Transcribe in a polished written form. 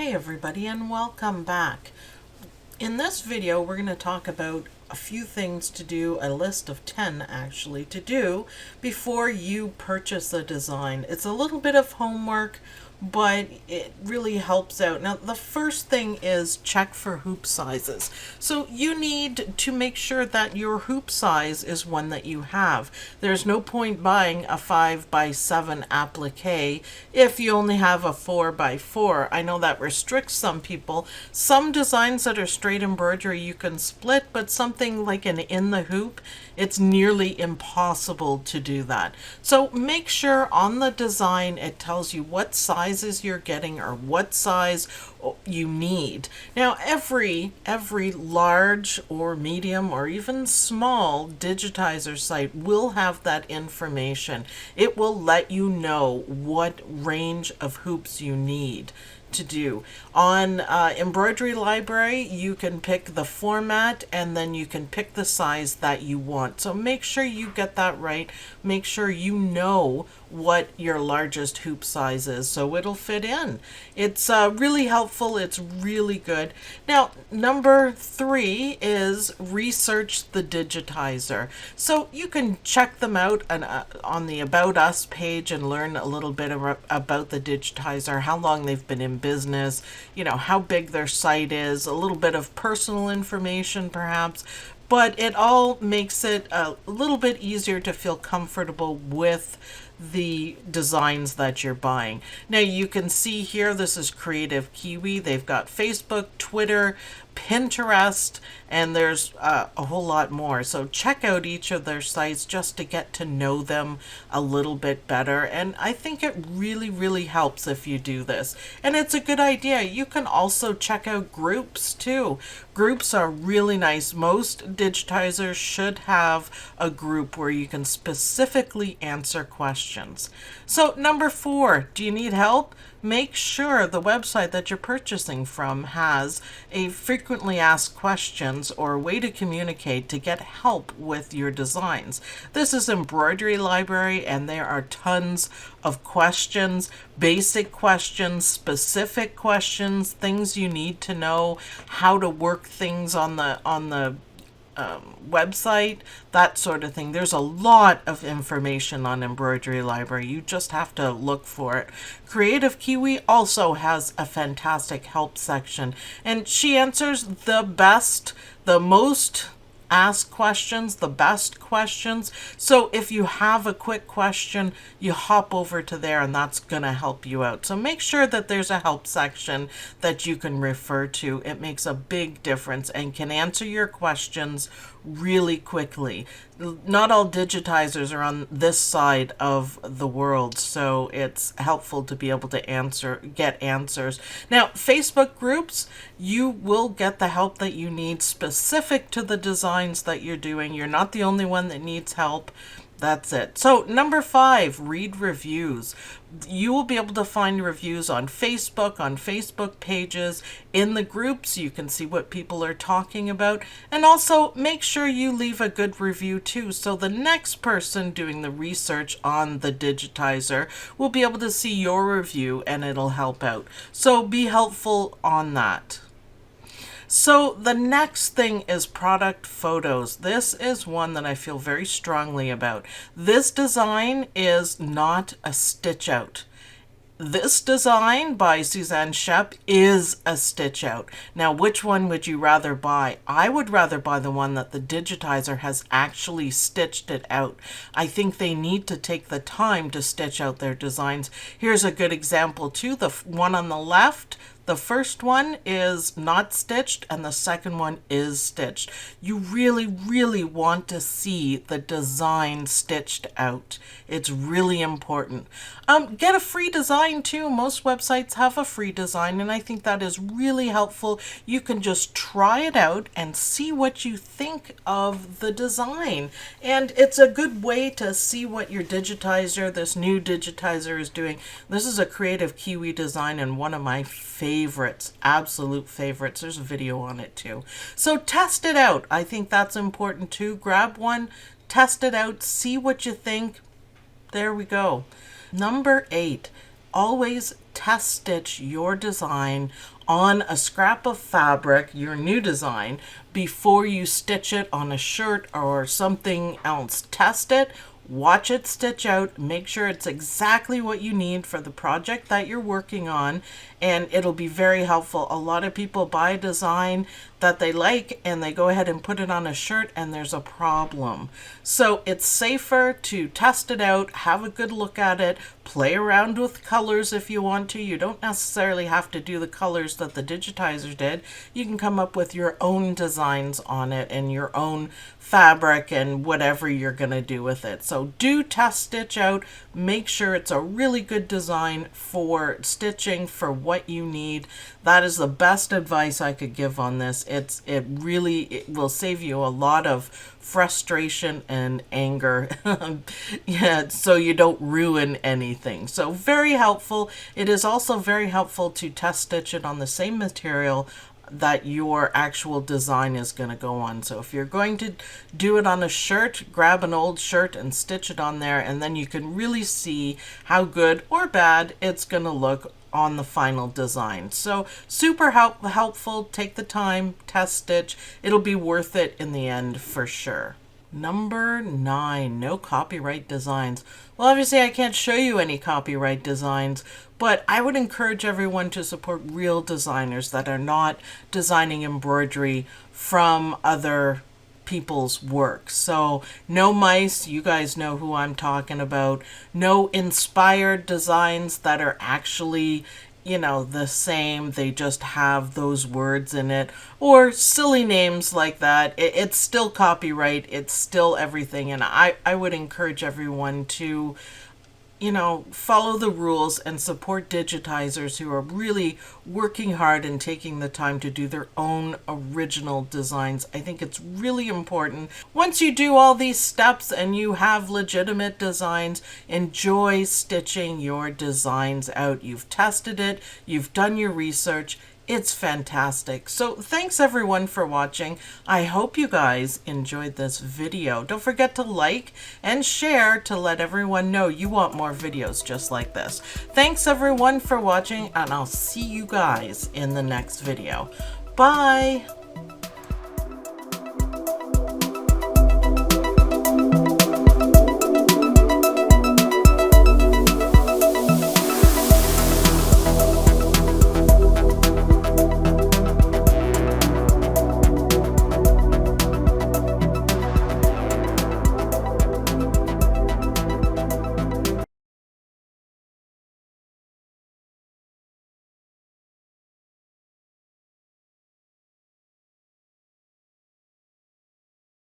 Hey everybody, and welcome back. In this video we're going to talk about a few things to do, a list of 10 actually to do before you purchase a design. It's a little bit of homework, but it really helps out. Now the first thing is check for hoop sizes. So you need to make sure that your hoop size is one that you have. There's no point buying a 5x7 applique if you only have a 4x4. I know that restricts some people. Some designs that are straight embroidery you can split, but something like an in the hoop, it's nearly impossible to do that. So make sure on the design it tells you what sizes you're getting or what size you need. Now every large or medium or even small digitizer site will have that information. It will let you know what range of hoops you need to do. On Embroidery Library, you can pick the format and then you can pick the size that you want. So make sure you get that right. Make sure you know what your largest hoop size is so it'll fit in. It's really helpful. It's really good. Now, number 3 is research the digitizer. So you can check them out on the About Us page and learn a little bit about the digitizer, how long they've been in business, you know, how big their site is, a little bit of personal information perhaps, but it all makes it a little bit easier to feel comfortable with the designs that you're buying. Now you can see here, this is Creative Kiwi. They've got Facebook, Twitter, Pinterest, and there's a whole lot more. So check out each of their sites just to get to know them a little bit better. And I think it really helps if you do this. And it's a good idea. You can also check out groups too. Groups are really nice. Most digitizers should have a group where you can specifically answer questions. So number 4, do you need help? Make sure the website that you're purchasing from has a frequently asked questions or a way to communicate to get help with your designs. This is Embroidery Library, and there are tons of questions, basic questions, specific questions, things you need to know, how to work things on the website, that sort of thing. There's a lot of information on Embroidery Library. You just have to look for it. Creative Kiwi also has a fantastic help section, and she answers the most asked questions, the best questions. So if you have a quick question, you hop over to there and that's going to help you out. So make sure that there's a help section that you can refer to. It makes a big difference and can answer your questions really quickly. Not all digitizers are on this side of the world, so it's helpful to be able to get answers. Now, Facebook groups, you will get the help that you need specific to the designs that you're doing. You're not the only one that needs help. That's it. So number 5, read reviews. You will be able to find reviews on Facebook pages, in the groups. You can see what people are talking about, and also make sure you leave a good review too, so the next person doing the research on the digitizer will be able to see your review and it'll help out. So be helpful on that. So the next thing is product photos. This is one that I feel very strongly about. This design is not a stitch out. This design by Suzanne Shep is a stitch out. Now, which one would you rather buy? I would rather buy the one that the digitizer has actually stitched it out. I think they need to take the time to stitch out their designs. Here's a good example too. The one on the left, the first one is not stitched and the second one is stitched. You really want to see the design stitched out. It's really important. Get a free design too. Most websites have a free design, and I think that is really helpful. You can just try it out and see what you think of the design. And it's a good way to see what your digitizer, this new digitizer, is doing. This is a Creative Kiwi design and one of my favorites, absolute favorites. There's a video on it too. So test it out. I think that's important too. Grab one, test it out, see what you think. There we go. Number 8, always test stitch your design on a scrap of fabric, your new design, before you stitch it on a shirt or something else. Test it, watch it stitch out, make sure it's exactly what you need for the project that you're working on, and it'll be very helpful. A lot of people buy a design that they like and they go ahead and put it on a shirt and there's a problem. So it's safer to test it out, have a good look at it, play around with colors if you want to. You don't necessarily have to do the colors that the digitizer did. You can come up with your own designs on it and your own fabric and whatever you're going to do with it. So do test stitch out, make sure it's a really good design for stitching for what you need. That is the best advice I could give on this. It really will save you a lot of frustration and anger. Yeah, so you don't ruin anything. So very helpful. It is also very helpful to test stitch it on the same material that your actual design is going to go on. So if you're going to do it on a shirt, grab an old shirt and stitch it on there, and then you can really see how good or bad it's going to look on the final design. So super helpful. Take the time, test stitch. It'll be worth it in the end for sure. Number 9, no copyright designs. Well, obviously I can't show you any copyright designs, but I would encourage everyone to support real designers that are not designing embroidery from other people's work. So no mice, you guys know who I'm talking about. No inspired designs that are actually, you know, the same, they just have those words in it, or silly names like that. It's still copyright, it's still everything, and I would encourage everyone to, you know, follow the rules and support digitizers who are really working hard and taking the time to do their own original designs. I think it's really important. Once you do all these steps and you have legitimate designs, enjoy stitching your designs out. You've tested it, you've done your research. It's fantastic. So thanks everyone for watching. I hope you guys enjoyed this video. Don't forget to like and share to let everyone know you want more videos just like this. Thanks everyone for watching, and I'll see you guys in the next video. Bye.